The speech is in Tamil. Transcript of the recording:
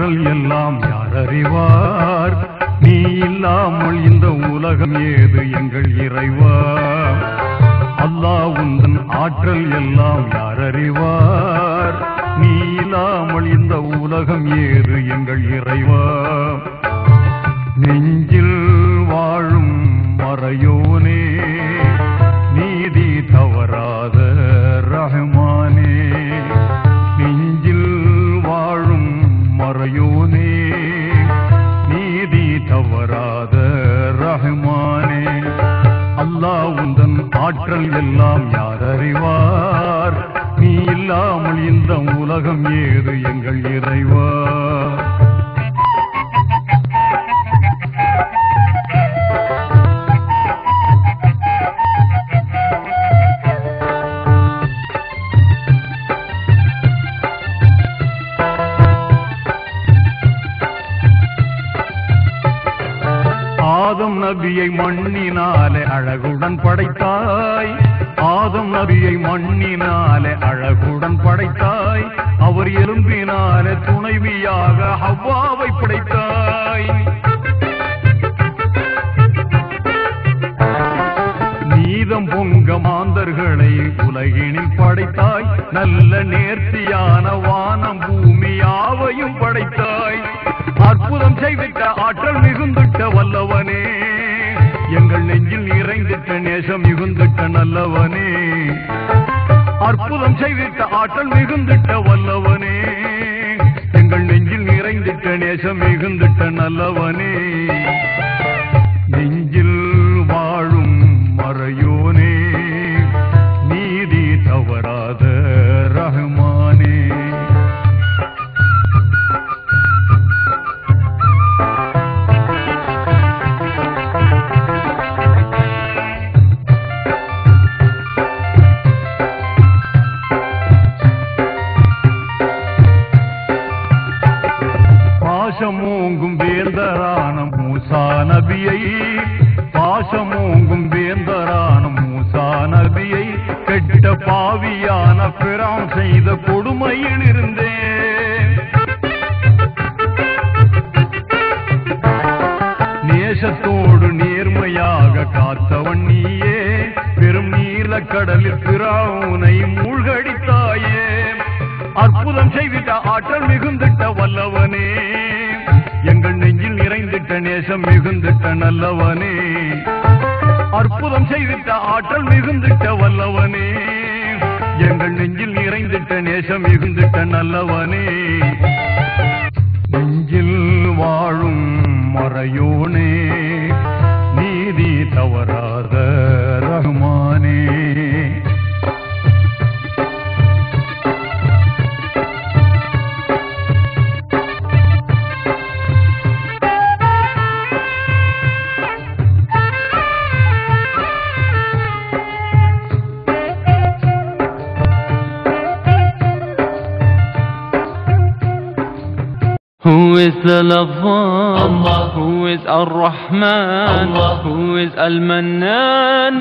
ஆற்றல் எல்லாம் யார் அறிவார்? நீ இல்லாமல் இந்த உலகம் ஏது எங்கள் இறைவா? அல்லாஹ் உந்தன் ஆற்றல் எல்லாம் யார் அறிவார்? நீ இல்லாமல் இந்த உலகம் ஏது எங்கள் இறைவா? நெஞ்சில் வாழும் மறையோனே, நீதி தவறாத ரஹ்மானே. நெஞ்சில் வாழும் மறையோனே, நீதி தவறாத ரஹ்மானே. அல்லாஹ் உந்தன் ஆற்றல் எல்லாம் யார் அறிவார்? நீ இல்லாமல் இந்த உலகம் ஏது எங்கள் இறைவா? ஆதம் நபியை மண்ணினாலே அழகுடன் படைத்தாய். ஆதம் நபியை மண்ணினாலே அழகுடன் படைத்தாய். அவர் எலும்பினாலே துணைவியாக ஹவ்வாவை படைத்தாய். நீதம் பொங்க மாந்தர்களை உலகினில் படைத்தாய். நல்ல நேர்த்தியான வானம் பூமி யாவையும் படைத்தாய். அற்புதம் செய்விட்ட ஆற்றல் மிகுந்துட்ட வல்லவனே, எங்கள் நெஞ்சில் நிறைந்திட்ட நேசம் மிகுந்துட்ட நல்லவனே. அற்புதம் செய்விட்ட ஆற்றல் மிகுந்துட்ட வல்லவனே, எங்கள் நெஞ்சில் நிறைந்திட்ட நேசம் மிகுந்துட்ட நல்லவனே. நெஞ்சில் வாழும் மறையோனே, நீதி தவறாத ரஹ்மானே. பாசமோங்கும் வேந்தரான மூசா நபியை, பாசமோங்கும் வேந்தரான மூசா நபியை கெட்ட பாவியான பிரான் செய்த கொடுமையில் இருந்தேன். நேசத்தோடு நேர்மையாக காத்தவன் நீயே, பெரும் நீலக்கடலில் பிரானை மூழ்கடித்தாயே. அற்புதம் செய்விட்ட ஆற்றல் மிகுந்திட்ட வல்லவனே, எங்கள் நெஞ்சில் நிறைந்திட்ட நேசம் மிகுந்திட்ட நல்லவனே. அற்புதம் செய்விட்ட ஆற்றல் மிகுந்திட்ட வல்லவனே, எங்கள் நெஞ்சில் நிறைந்திட்ட நேசம் மிகுந்திட்ட நல்லவனே. நெஞ்சில் வாழும் மறையோனே, நீதி தவறாத ரஹ்மானே. Who is the Lafan? Allah. Who is Ar-Rahman? Allah. Who is Al-Mannan?